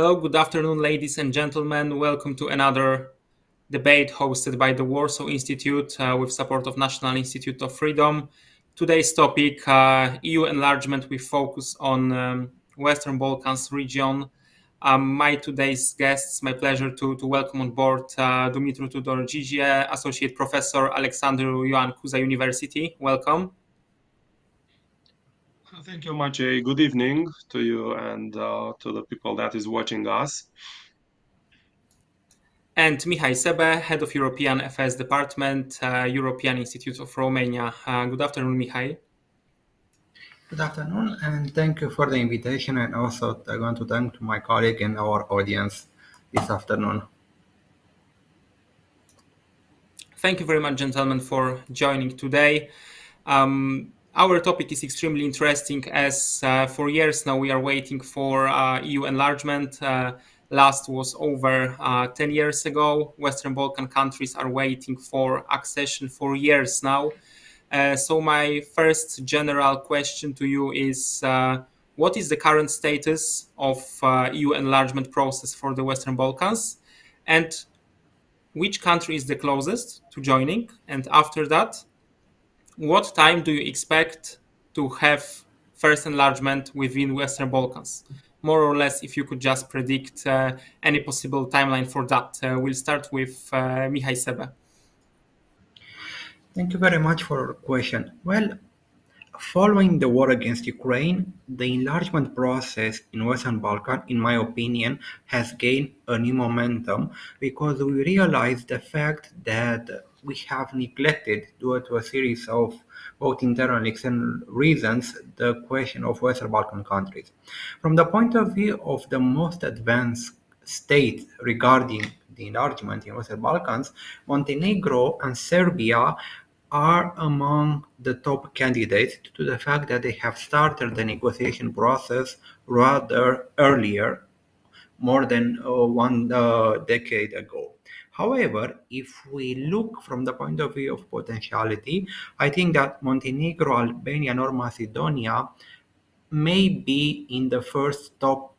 Hello, good afternoon, ladies and gentlemen. Welcome to another debate hosted by the Warsaw Institute with support of National Institute of Freedom. Today's topic, EU enlargement with focus on Western Balkans region. My today's guests, my pleasure to welcome on board Dumitru Tudor-Gigie, Associate Professor, Alexandru Ioan Cuza University. Welcome. Thank you, Maciej. Good evening to you and to the people that is watching us. And Mihai Sebe, Head of European Affairs Department, European Institute of Romania. Good afternoon, Mihai. Good afternoon, and thank you for the invitation. And also, I want to thank my colleague and our audience this afternoon. Thank you very much, gentlemen, for joining today. Our topic is extremely interesting as for years now we are waiting for EU enlargement. Last was over 10 years ago. Western Balkan countries are waiting for accession for years now. So my first general question to you is, what is the current status of EU enlargement process for the Western Balkans? And which country is the closest to joining? And after that, what time do you expect to have first enlargement within Western Balkans? More or less, if you could just predict any possible timeline for that. We'll start with Mihai Sebe. Thank you very much for your question. Well, following the war against Ukraine, the enlargement process in Western Balkan, in my opinion, has gained a new momentum because we realize the fact that we have neglected, due to a series of both internal and external reasons, the question of Western Balkan countries. From the point of view of the most advanced states regarding the enlargement in Western Balkans, Montenegro and Serbia are among the top candidates due to the fact that they have started the negotiation process rather earlier, more than one decade ago. However, if we look from the point of view of potentiality, I think that Montenegro, Albania, North Macedonia may be in the first top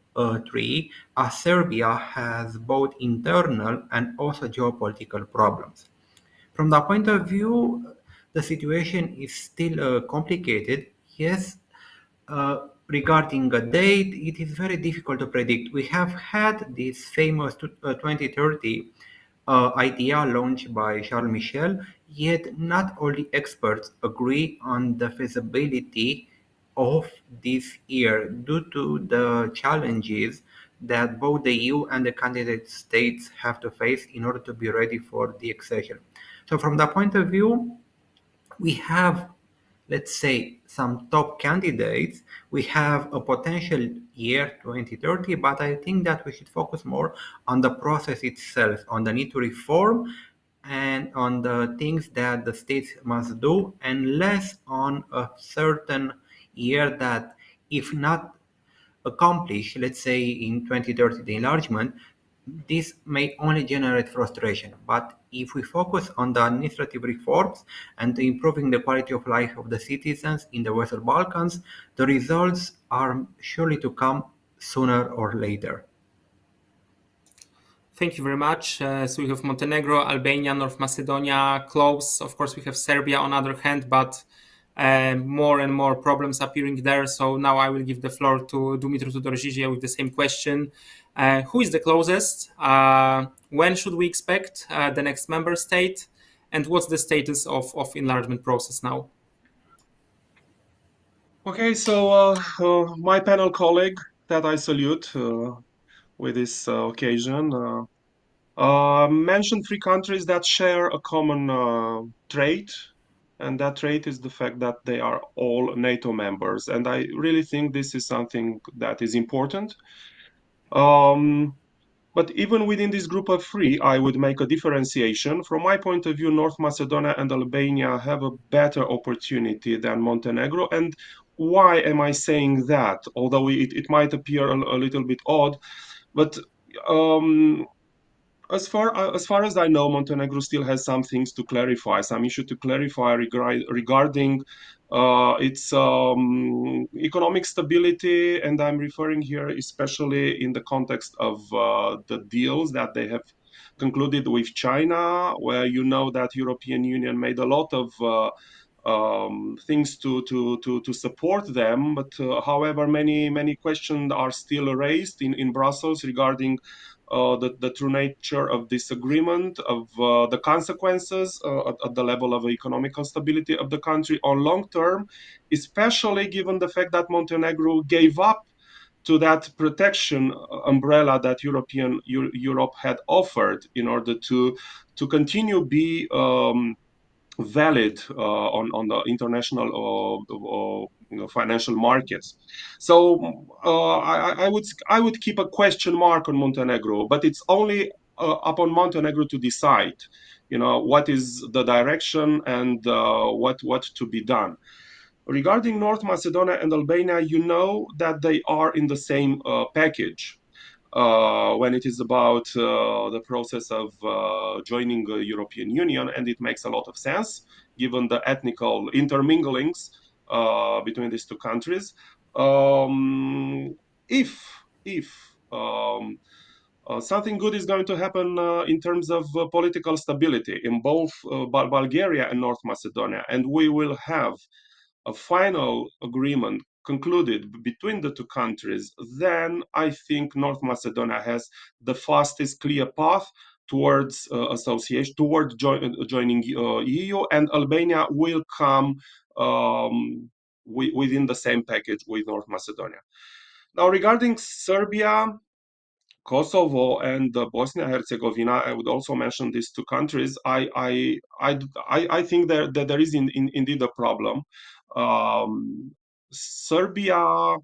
three, as Serbia has both internal and also geopolitical problems. From that point of view, the situation is still complicated. Yes, regarding a date, it is very difficult to predict. We have had this famous 2030 idea launched by Charles Michel, yet not all the experts agree on the feasibility of this year due to the challenges that both the EU and the candidate states have to face in order to be ready for the accession. So from that point of view, we have, let's say, some top candidates. We have a potential year 2030, but I think that we should focus more on the process itself, on the need to reform and on the things that the states must do, and less on a certain year that, if not accomplished, let's say in 2030, the enlargement, this may only generate frustration. But if we focus on the administrative reforms and improving the quality of life of the citizens in the Western Balkans, the results are surely to come sooner or later. Thank you very much. So we have Montenegro, Albania, North Macedonia close. Of course, we have Serbia on the other hand, but more and more problems appearing there. So now I will give the floor to Dumitru Tudor-Gigie with the same question. Who is the closest? When should we expect the next member state? And what's the status of enlargement process now? Okay, so my panel colleague that I salute with this occasion mentioned three countries that share a common trait, and that trait is the fact that they are all NATO members. And I really think this is something that is important. But even within this group of three, I would make a differentiation. From my point of view, North Macedonia and Albania have a better opportunity than Montenegro. And why am I saying that? Although it might appear a little bit odd, but As far as I know, Montenegro still has some things to clarify, some issue to clarify regarding its economic stability, and I'm referring here especially in the context of the deals that they have concluded with China, where you know that European Union made a lot of things to support them. But however, many questions are still raised in Brussels regarding the true nature of this agreement, of the consequences at the level of economical stability of the country on long term, especially given the fact that Montenegro gave up to that protection umbrella that Europe had offered in order to continue be valid on the international financial markets. So I would keep a question mark on Montenegro, but it's only upon Montenegro to decide, what is the direction and what to be done. Regarding North Macedonia and Albania, you know that they are in the same package when it is about the process of joining the European Union, and it makes a lot of sense given the ethnical interminglings between these two countries. Um, if something good is going to happen in terms of political stability in both Bulgaria and North Macedonia, and we will have a final agreement concluded between the two countries, then I think North Macedonia has the fastest, clear path towards association, towards joining EU, and Albania will come within the same package with North Macedonia. Now, regarding Serbia, Kosovo and Bosnia and Herzegovina, I would also mention these two countries. I think that there is indeed a problem. Serbia,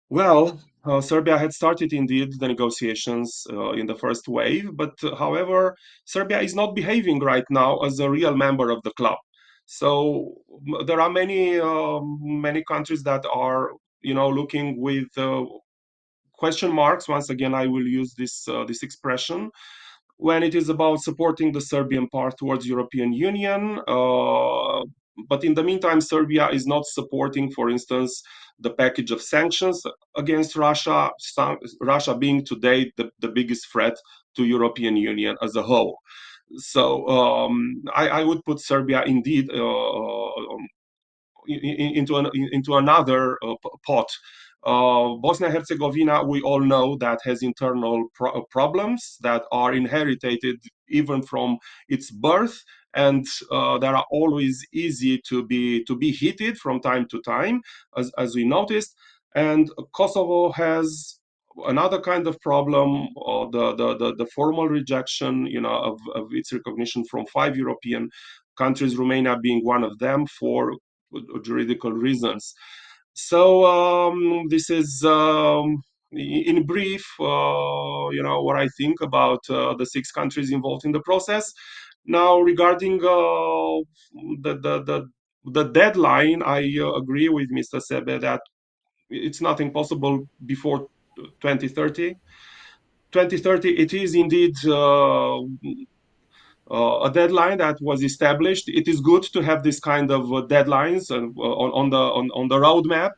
well, Serbia had started indeed the negotiations in the first wave, but however, Serbia is not behaving right now as a real member of the club. So there are many countries that are looking with question marks. Once again, I will use this expression when it is about supporting the Serbian part towards European Union. But in the meantime, Serbia is not supporting, for instance, the package of sanctions against Russia. Russia being today the biggest threat to European Union as a whole. So I would put Serbia indeed into another pot. Bosnia and Herzegovina, we all know that has internal problems that are inherited even from its birth, and that are always easy to be heated from time to time, as we noticed. And Kosovo has another kind of problem, the formal rejection, of its recognition from 5 European countries, Romania being one of them, for juridical reasons. So this is, in brief, what I think about the 6 countries involved in the process. Now, regarding the deadline, I agree with Mr. Sebe that it's not impossible before 2030. 2030, it is indeed a deadline that was established. It is good to have this kind of deadlines on the roadmap.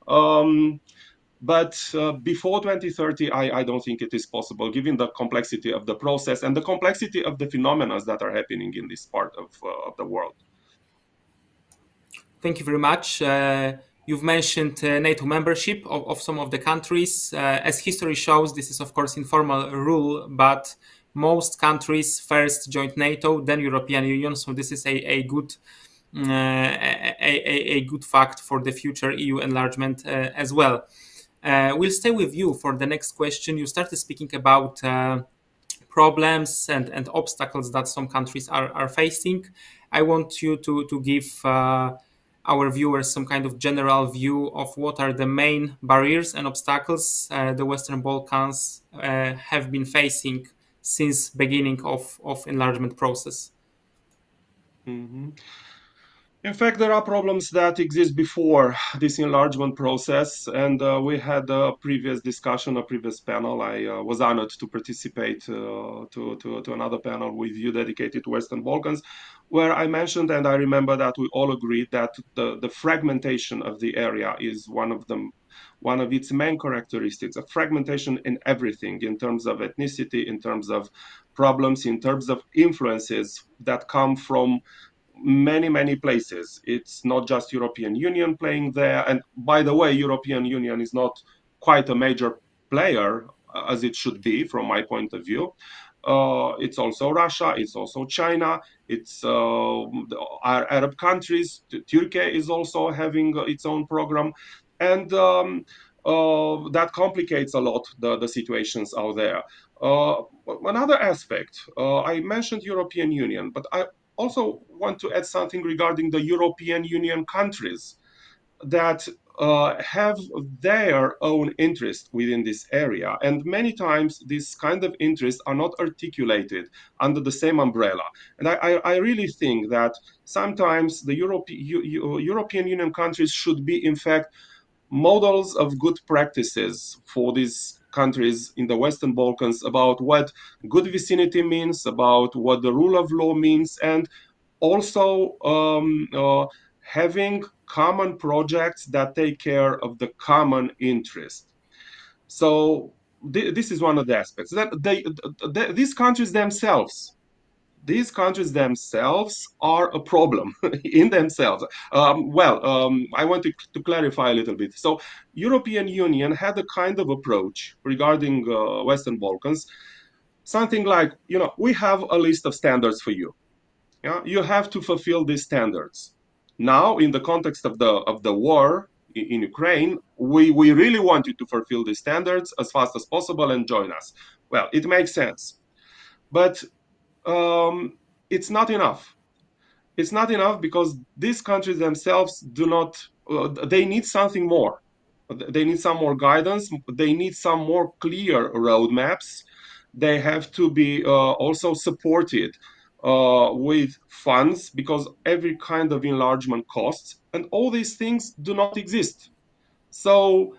Um, but before 2030, I don't think it is possible, given the complexity of the process and the complexity of the phenomena that are happening in this part of the world. Thank you very much. You've mentioned NATO membership of some of the countries. As history shows, this is of course informal rule, but most countries first joined NATO, then European Union. So this is a good a good fact for the future EU enlargement as well. We'll stay with you for the next question. You started speaking about problems and obstacles that some countries are facing. I want you to give our viewers some kind of general view of what are the main barriers and obstacles the Western Balkans have been facing since beginning of enlargement process. Mm-hmm. In fact, there are problems that exist before this enlargement process, and we had a previous discussion, a previous panel. I was honored to participate to another panel with you dedicated to Western Balkans, where I mentioned, and I remember that we all agreed that the fragmentation of the area is one of its main characteristics, a fragmentation in everything, in terms of ethnicity, in terms of problems, in terms of influences that come from many places. It's not just European Union playing there, and by the way, European Union is not quite a major player as it should be from my point of view. It's also Russia, it's also China, it's our Arab countries. Turkey is also having its own program, and that complicates a lot the situations out there. uh, Another aspect, I mentioned European Union, but I also want to add something regarding the European Union countries that have their own interest within this area. And many times these kind of interests are not articulated under the same umbrella. And I really think that sometimes the European Union countries should be, in fact, models of good practices for these countries in the Western Balkans about what good vicinity means, about what the rule of law means, and also having common projects that take care of the common interest. So this is one of the aspects that these countries themselves. These countries themselves are a problem in themselves. I want to clarify a little bit. So, European Union had a kind of approach regarding Western Balkans, something like, we have a list of standards for you. Yeah, you have to fulfill these standards. Now, in the context of the war in Ukraine, we really want you to fulfill these standards as fast as possible and join us. Well, it makes sense, but um, it's not enough. It's not enough because these countries themselves do not. They need something more. They need some more guidance. They need some more clear roadmaps. They have to be also supported with funds because every kind of enlargement costs, and all these things do not exist. So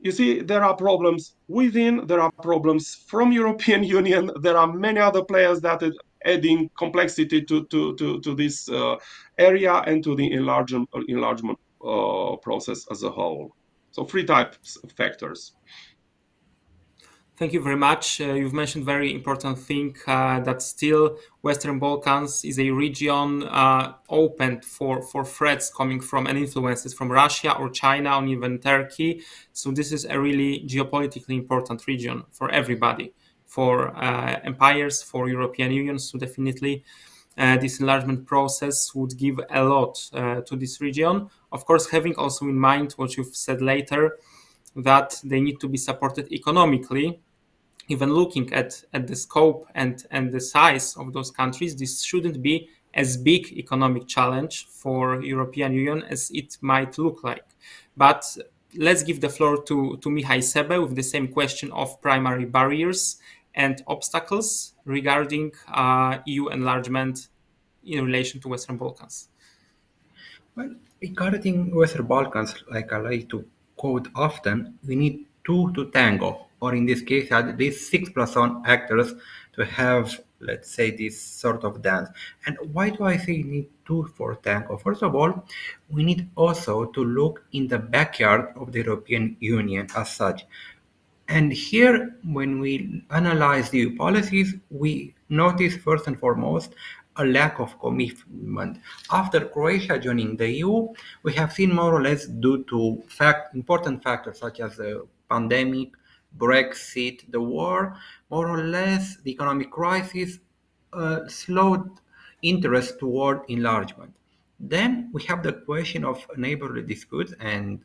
you see, there are problems within, there are problems from European Union, there are many other players that are adding complexity to this area and to the enlargement process as a whole. So three types of factors. Thank you very much. You've mentioned very important thing that still Western Balkans is a region open for threats coming from and influences from Russia or China or even Turkey. So this is a really geopolitically important region for everybody, for empires, for European Union. So definitely this enlargement process would give a lot to this region. Of course, having also in mind what you've said later, that they need to be supported economically. Even looking at the scope and the size of those countries, this shouldn't be as big economic challenge for European Union as it might look like. But let's give the floor to Mihai Sebe with the same question of primary barriers and obstacles regarding EU enlargement in relation to Western Balkans. Well, regarding Western Balkans, like I like to quote often, we need two to tango, or in this case, at least 6 plus 1 actors to have, let's say, this sort of dance. And why do I say need two for tango? First of all, we need also to look in the backyard of the European Union as such. And here, when we analyze the EU policies, we notice first and foremost a lack of commitment. After Croatia joining the EU, we have seen more or less due to important factors such as the pandemic, Brexit, the war, more or less the economic crisis slowed interest toward enlargement. Then we have the question of neighborly disputes, and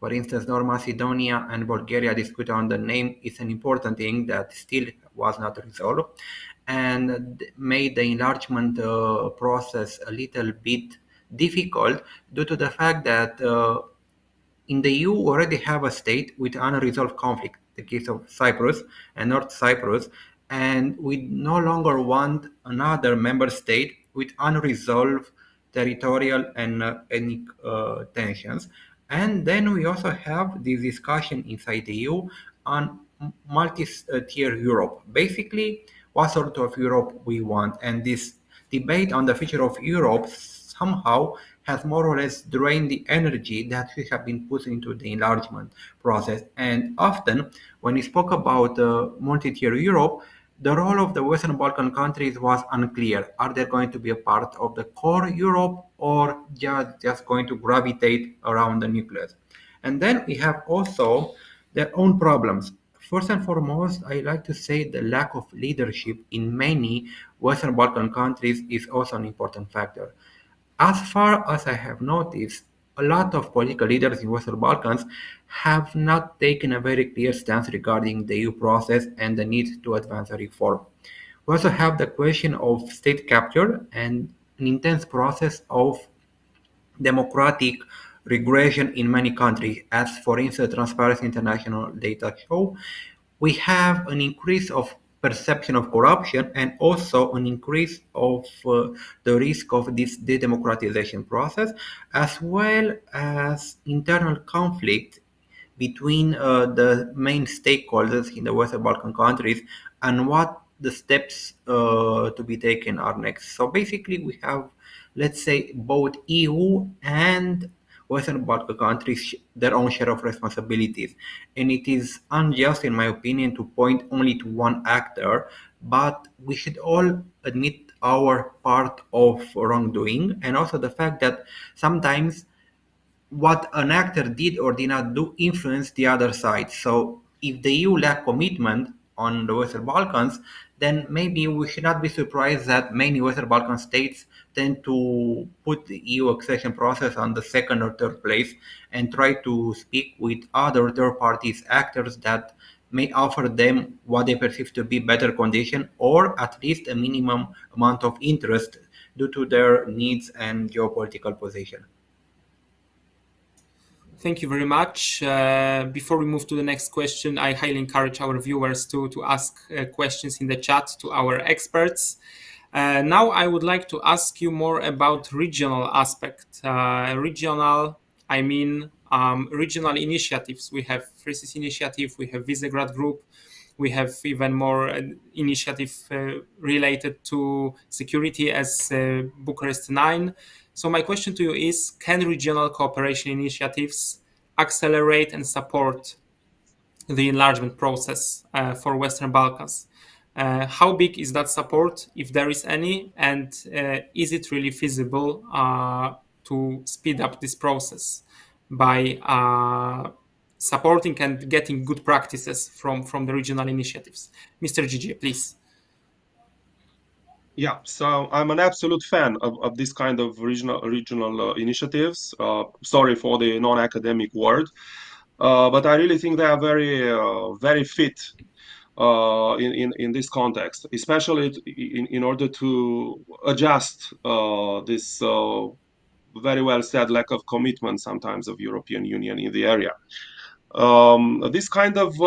for instance, North Macedonia and Bulgaria dispute on the name is an important thing that still was not resolved and made the enlargement process a little bit difficult due to the fact that in the EU, we already have a state with unresolved conflict, the case of Cyprus and North Cyprus, and we no longer want another member state with unresolved territorial and ethnic tensions. And then we also have this discussion inside the EU on multi-tier Europe. Basically, what sort of Europe we want. And this debate on the future of Europe somehow has more or less drained the energy that we have been putting into the enlargement process. And often, when we spoke about multi-tier Europe, the role of the Western Balkan countries was unclear. Are they going to be a part of the core Europe or just going to gravitate around the nucleus? And then we have also their own problems. First and foremost, I like to say the lack of leadership in many Western Balkan countries is also an important factor. As far as I have noticed, a lot of political leaders in Western Balkans have not taken a very clear stance regarding the EU process and the need to advance a reform. We also have the question of state capture and an intense process of democratic regression in many countries, as for instance, Transparency International data show. We have an increase of perception of corruption and also an increase of the risk of this de-democratization process, as well as internal conflict between the main stakeholders in the Western Balkan countries and what the steps to be taken are next. So basically, we have, let's say, both EU and Western Balkan countries their own share of responsibilities. And it is unjust, in my opinion, to point only to one actor, but we should all admit our part of wrongdoing and also the fact that sometimes what an actor did or did not do influenced the other side. So if the EU lack commitment on the Western Balkans, then maybe we should not be surprised that many Western Balkan states tend to put the EU accession process on the second or third place and try to speak with other third parties actors that may offer them what they perceive to be better condition or at least a minimum amount of interest due to their needs and geopolitical position. Thank you very much. Before we move to the next question, I highly encourage our viewers to ask questions in the chat to our experts. Now I would like to ask you more about regional aspect. Regional initiatives. We have Frisis Initiative, we have Visegrad Group, we have even more initiative related to security as Bucharest 9. So my question to you is, can regional cooperation initiatives accelerate and support the enlargement process for Western Balkans? How big is that support, if there is any, and is it really feasible to speed up this process by supporting and getting good practices from the regional initiatives? Mr. Gigi, please. Yeah, so I'm an absolute fan of this kind of regional initiatives. Sorry for the non-academic word, but I really think they are very fit in this context, especially in order to adjust this very well said lack of commitment sometimes of European Union in the area. This kind of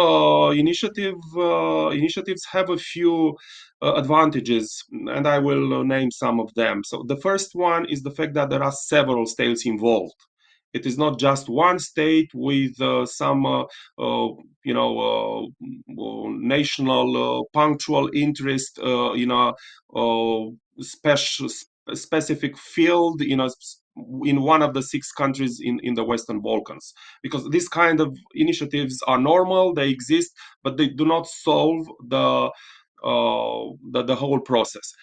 initiatives have a few advantages, and I will name some of them. So the first one is the fact that there are several states involved. It is not just one state with some, national punctual interest in a specific field in one of the six countries in the Western Balkans, because these kind of initiatives are normal, they exist, but they do not solve the whole process.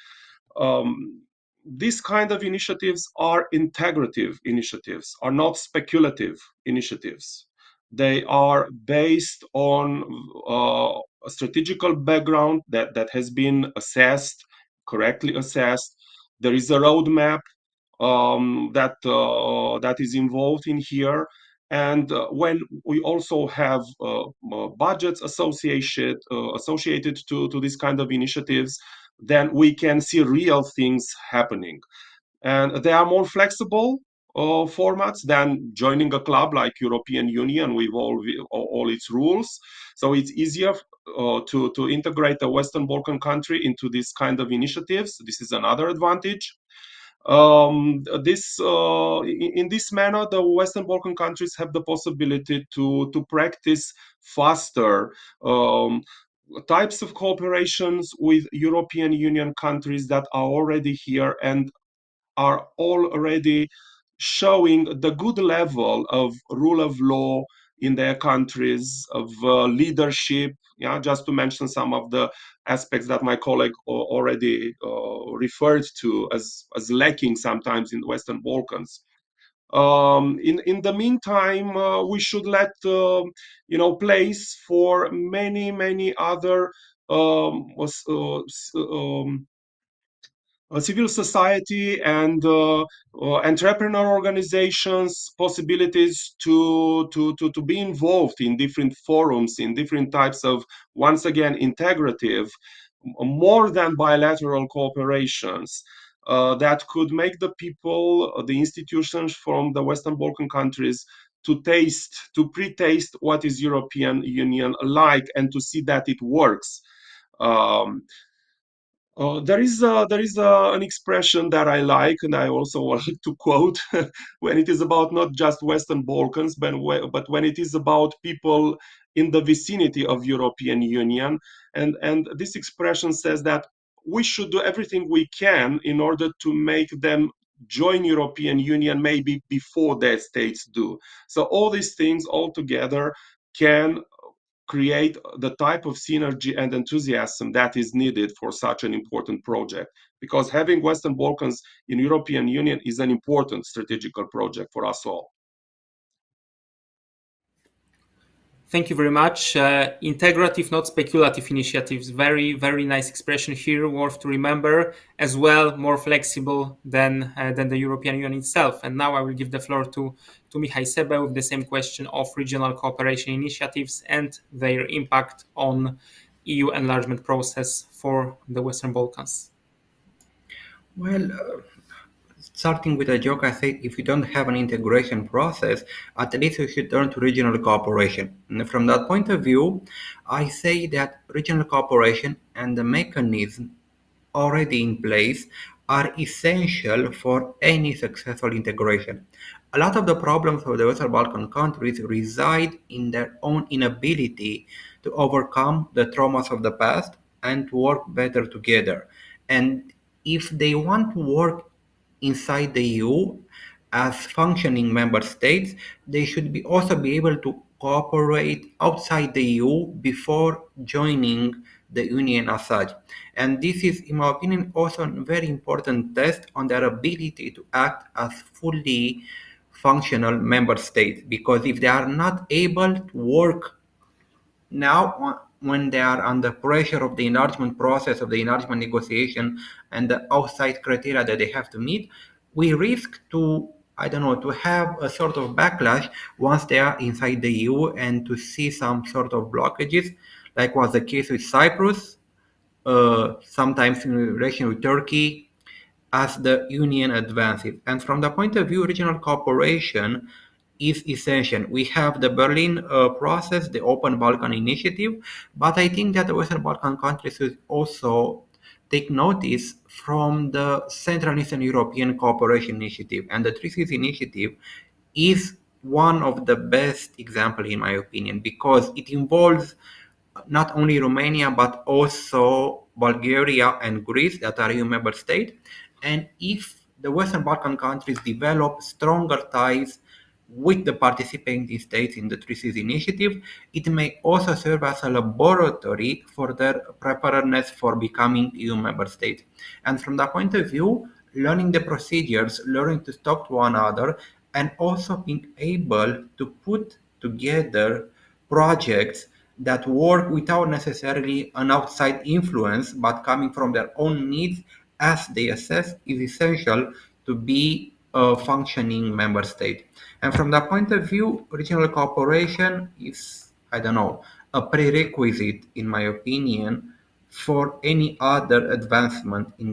These kind of initiatives are integrative initiatives, are not speculative initiatives. They are based on a strategical background that has been assessed, correctly assessed. There is a roadmap that is involved in here. And when we also have budgets associated to this kind of initiatives, then we can see real things happening. And they are more flexible formats than joining a club like European Union with all its rules. So it's easier to integrate a Western Balkan country into this kind of initiatives. This is another advantage. In this manner, the Western Balkan countries have the possibility to practice faster types of cooperations with European Union countries that are already here and are already showing the good level of rule of law in their countries, of leadership. Yeah, just to mention some of the aspects that my colleague already referred to as lacking sometimes in the Western Balkans. In the meantime, we should let place for many other civil society and entrepreneur organizations possibilities to be involved in different forums, in different types of, once again, integrative, more than bilateral cooperations that could make the people, the institutions from the Western Balkan countries to pre-taste what is European Union like and to see that it works. Um, an expression that I like, and I also want to quote when it is about not just Western Balkans, but when it is about people in the vicinity of European Union, and this expression says that we should do everything we can in order to make them join European Union maybe before their states do. So all these things all together can create the type of synergy and enthusiasm that is needed for such an important project. Because having Western Balkans in European Union is an important strategical project for us all. Thank you very much. Integrative, not speculative initiatives. Very, very nice expression here, worth to remember. As well, more flexible than the European Union itself. And now I will give the floor to Mihai Sebe with the same question of regional cooperation initiatives and their impact on EU enlargement process for the Western Balkans. Well, starting with a joke, I say if you don't have an integration process, at least you should turn to regional cooperation. And from that point of view, I say that regional cooperation and the mechanism already in place are essential for any successful integration. A lot of the problems of the Western Balkan countries reside in their own inability to overcome the traumas of the past and to work better together. And if they want to work inside the EU as functioning member states, they should also be able to cooperate outside the EU before joining the Union as such. And this is, in my opinion, also a very important test on their ability to act as fully functional member states. Because if they are not able to work now, when they are under pressure of the enlargement process, of the enlargement negotiation, and the outside criteria that they have to meet, we risk to, I don't know, to have a sort of backlash once they are inside the EU and to see some sort of blockages, like was the case with Cyprus, sometimes in relation with Turkey, as the Union advances. And from the point of view, regional cooperation is essential. We have the Berlin process, the Open Balkan Initiative, but I think that the Western Balkan countries should also take notice from the Central and Eastern European Cooperation Initiative. And the Three Seas Initiative is one of the best examples, in my opinion, because it involves not only Romania but also Bulgaria and Greece that are EU member states. And if the Western Balkan countries develop stronger ties with the participating states in the Three Seas Initiative, it may also serve as a laboratory for their preparedness for becoming EU member states. And from that point of view, learning the procedures, learning to talk to one another, and also being able to put together projects that work without necessarily an outside influence but coming from their own needs as they assess is essential to be a functioning member state. And from that point of view, regional cooperation is, I don't know, a prerequisite, in my opinion, for any other advancement in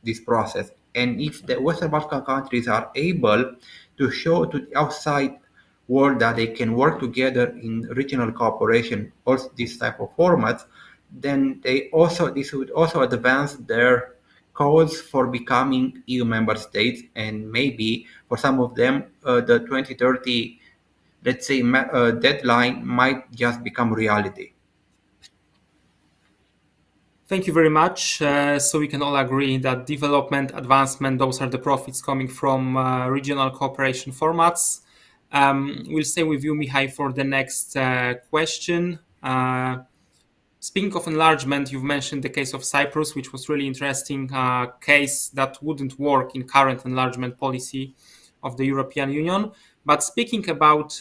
this process. And if the Western Balkan countries are able to show to the outside world that they can work together in regional cooperation or this type of formats, then this would also advance their cause for becoming EU member states, and maybe for some of them, the 2030, let's say, deadline might just become reality. Thank you very much. So we can all agree that development, advancement, those are the profits coming from regional cooperation formats. We'll stay with you, Mihai, for the next question. Speaking of enlargement, you've mentioned the case of Cyprus, which was really interesting case that wouldn't work in current enlargement policy of the European Union. But speaking about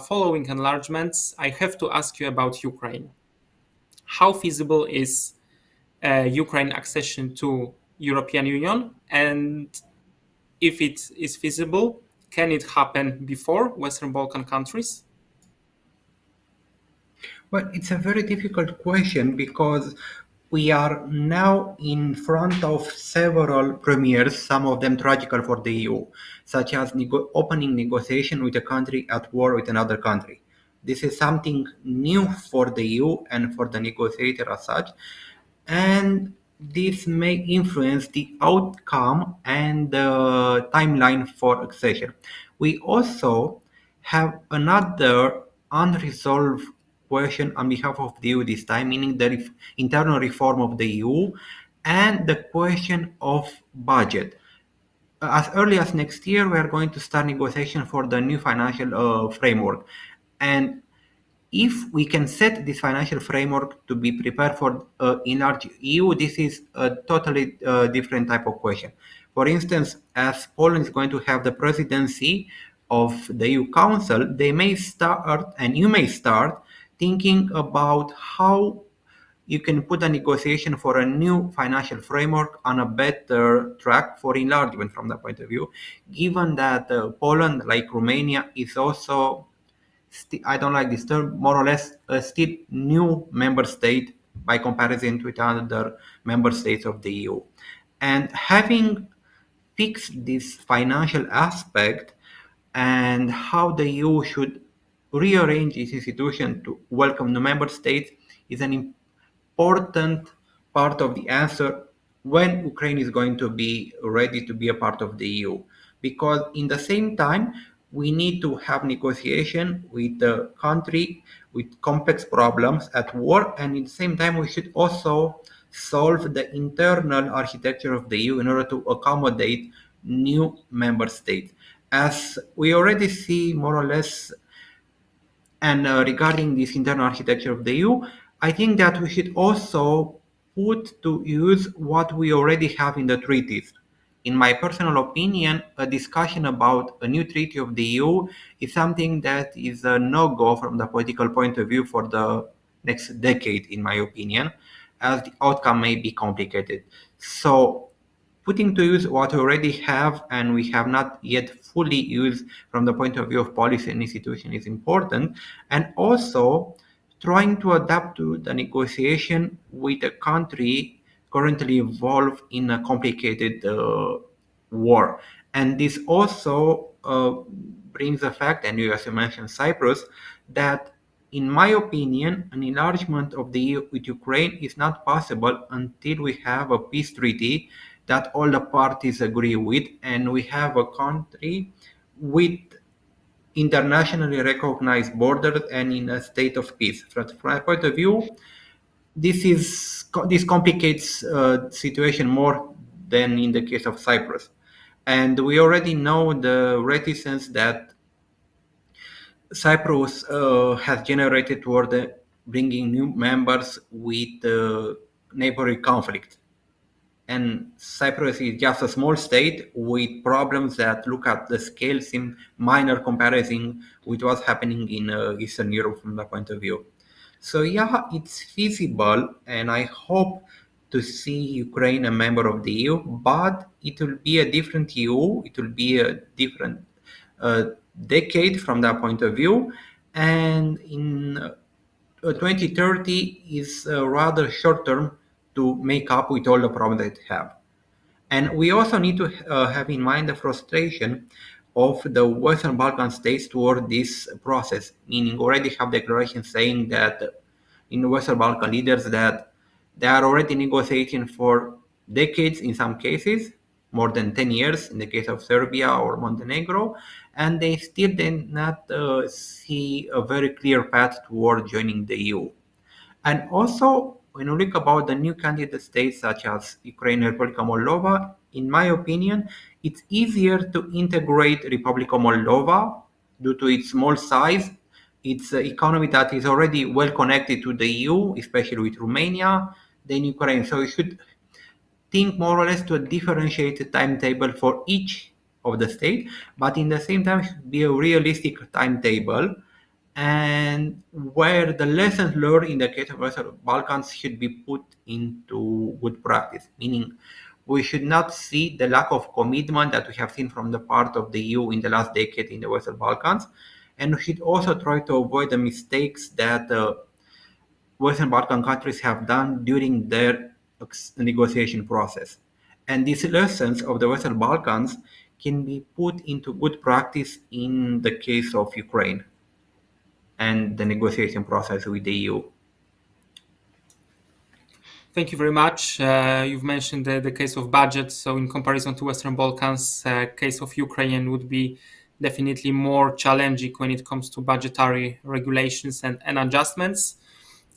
following enlargements, I have to ask you about Ukraine. How feasible is Ukraine accession to European Union, and if it is feasible, can it happen before Western Balkan countries? Well, it's a very difficult question because we are now in front of several premieres, some of them tragical for the EU, such as opening negotiation with a country at war with another country. This is something new for the EU and for the negotiator as such, and this may influence the outcome and the timeline for accession. We also have another unresolved question on behalf of the EU this time, meaning the internal reform of the EU and the question of budget. As early as next year, we are going to start negotiation for the new financial framework. And if we can set this financial framework to be prepared for enlarged EU, this is a totally different type of question. For instance, as Poland is going to have the presidency of the EU Council, they may start, and you may start, thinking about how you can put a negotiation for a new financial framework on a better track for enlargement from that point of view, given that Poland, like Romania, is also I don't like this term, more or less a still new member state by comparison with other member states of the EU. And having fixed this financial aspect and how the EU should rearrange its institution to welcome new member states is an important part of the answer when Ukraine is going to be ready to be a part of the EU. Because in the same time, we need to have negotiation with the country with complex problems at war, and at the same time, we should also solve the internal architecture of the EU in order to accommodate new member states. As we already see more or less, and regarding this internal architecture of the EU, I think that we should also put to use what we already have in the treaties. In my personal opinion, a discussion about a new treaty of the EU is something that is a no-go from the political point of view for the next decade, in my opinion, as the outcome may be complicated. So putting to use what we already have and we have not yet fully used from the point of view of policy and institution is important, and also trying to adapt to the negotiation with a country currently involved in a complicated war. And this also brings the fact, and you, as you mentioned, Cyprus, that in my opinion, an enlargement of the EU with Ukraine is not possible until we have a peace treaty that all the parties agree with, and we have a country with internationally recognized borders and in a state of peace. From my point of view, this complicates situation more than in the case of Cyprus. And we already know the reticence that Cyprus has generated toward bringing new members with neighboring conflict. And Cyprus is just a small state with problems that look at the scale seem minor comparison with what's happening in Eastern Europe from that point of view. So yeah, it's feasible, and I hope to see Ukraine a member of the EU, but it will be a different EU, it will be a different decade from that point of view, and in 2030 is rather short term to make up with all the problems that they have. And we also need to have in mind the frustration of the Western Balkan states toward this process, meaning already have declarations saying that in the Western Balkan leaders that they are already negotiating for decades in some cases, more than 10 years in the case of Serbia or Montenegro, and they still did not see a very clear path toward joining the EU. And also, when you look about the new candidate states such as Ukraine and Republic of Moldova, in my opinion, it's easier to integrate Republic of Moldova due to its small size, its economy that is already well connected to the EU, especially with Romania, than Ukraine. So you should think more or less to a differentiated timetable for each of the state, but in the same time should be a realistic timetable and where the lessons learned in the case of Western Balkans should be put into good practice, meaning we should not see the lack of commitment that we have seen from the part of the EU in the last decade in the Western Balkans, and we should also try to avoid the mistakes that Western Balkan countries have done during their negotiation process. And these lessons of the Western Balkans can be put into good practice in the case of Ukraine and the negotiation process with the EU. Thank you very much. You've mentioned the case of budget. So in comparison to Western Balkans, case of Ukraine would be definitely more challenging when it comes to budgetary regulations and adjustments.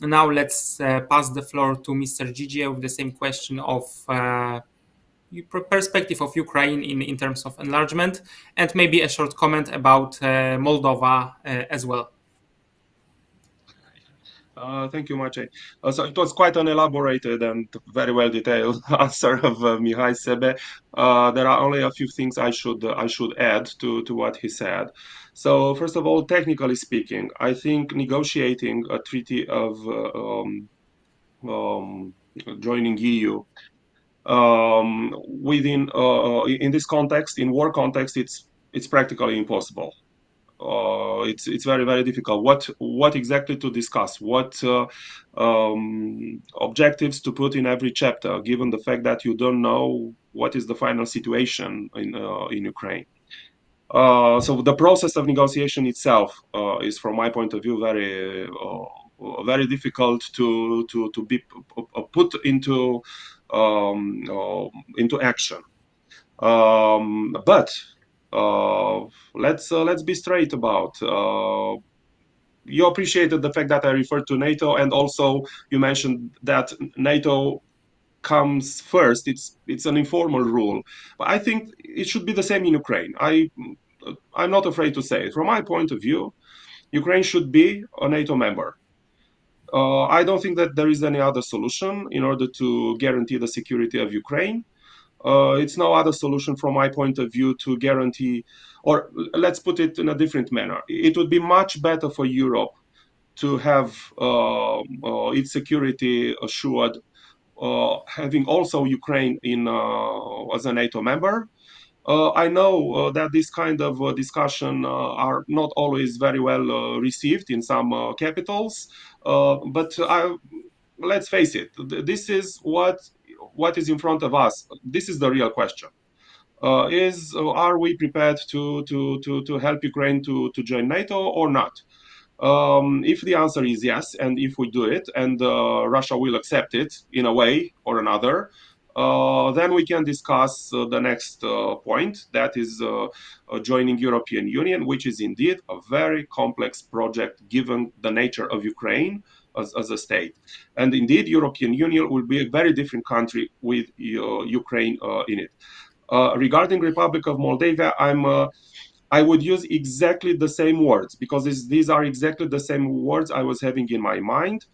Now let's pass the floor to Mr. Gigi with the same question of perspective of Ukraine in terms of enlargement, and maybe a short comment about Moldova as well. Thank you, Maciej. So it was quite an elaborated and very well detailed answer of Mihai Sebe. There are only a few things I should add to what he said. So first of all, technically speaking, I think negotiating a treaty of joining EU within in this context, in war context, it's practically impossible. It's very very difficult. What exactly to discuss? What objectives to put in every chapter, given the fact that you don't know what is the final situation in Ukraine. So the process of negotiation itself is, from my point of view, very difficult to be put into action. But let's be straight about. You appreciated the fact that I referred to NATO, and also you mentioned that NATO comes first. It's an informal rule, but I think it should be the same in Ukraine. I'm not afraid to say it. From my point of view, Ukraine should be a NATO member. I don't think that there is any other solution in order to guarantee the security of Ukraine. It's no other solution from my point of view to guarantee, or let's put it in a different manner. It would be much better for Europe to have its security assured, having also Ukraine in as a NATO member. I know that this kind of discussion are not always very well received in some capitals, but let's face it, this is what is in front of us. This is the real question. Are we prepared to help Ukraine to join NATO or not? If the answer is yes, and if we do it, and Russia will accept it in a way or another, then we can discuss the next point, that is joining European Union, which is indeed a very complex project given the nature of Ukraine as a state. And indeed, European Union will be a very different country with Ukraine in it. Regarding Republic of Moldova, I would use exactly the same words, because these are exactly the same words I was having in my mind.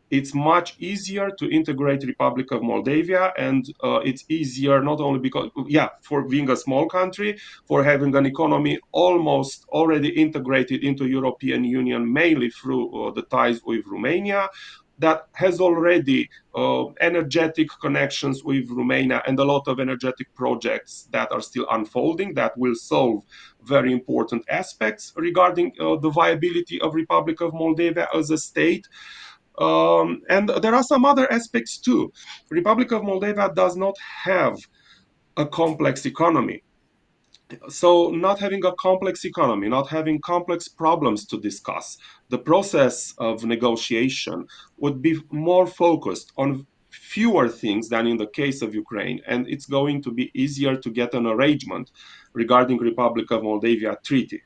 It's much easier to integrate Republic of Moldova, and it's easier not only because, for being a small country, for having an economy almost already integrated into European Union, mainly through the ties with Romania, that has already energetic connections with Romania and a lot of energetic projects that are still unfolding that will solve very important aspects regarding the viability of Republic of Moldova as a state. And there are some other aspects too. Republic of Moldova does not have a complex economy. So not having a complex economy, not having complex problems to discuss, the process of negotiation would be more focused on fewer things than in the case of Ukraine, and it's going to be easier to get an arrangement regarding Republic of Moldova treaty.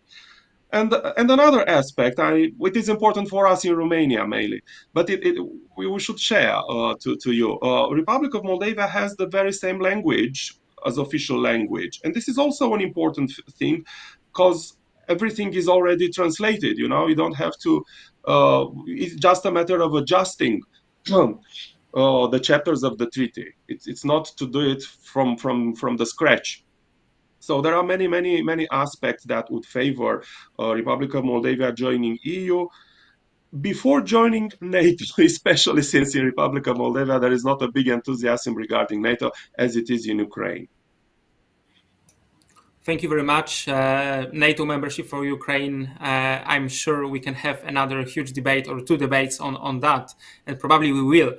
And another aspect, it is important for us in Romania mainly, but we should share to you. Republic of Moldova has the very same language as official language, and this is also an important thing because everything is already translated. You know, you don't have to. It's just a matter of adjusting. The chapters of the treaty. It's not to do it from the scratch. So there are many aspects that would favor Republic of Moldova joining EU before joining NATO, especially since in Republic of Moldova there is not a big enthusiasm regarding NATO as it is in Ukraine. Thank you very much. NATO membership for Ukraine, I'm sure we can have another huge debate or two debates on that, and probably we will.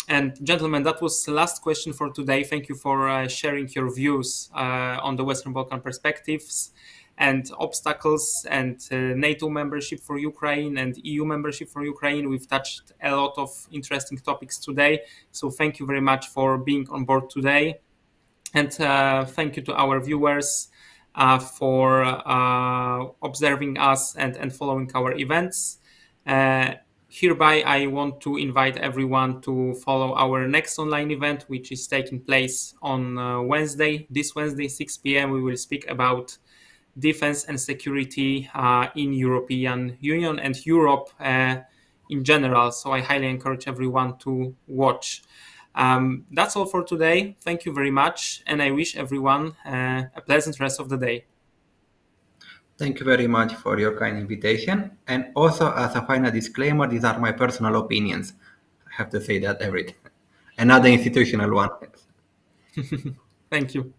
And gentlemen, that was the last question for today. Thank you for sharing your views on the Western Balkan perspectives and obstacles and NATO membership for Ukraine and EU membership for Ukraine. We've touched a lot of interesting topics today. So thank you very much for being on board today. And thank you to our viewers for observing us and following our events. Hereby, I want to invite everyone to follow our next online event, which is taking place on Wednesday. This Wednesday, 6 p.m., we will speak about defense and security in European Union and Europe in general. So I highly encourage everyone to watch. That's all for today. Thank you very much, and I wish everyone a pleasant rest of the day. Thank you very much for your kind invitation. And also, as a final disclaimer, these are my personal opinions. I have to say that every time. Another institutional one. Thank you.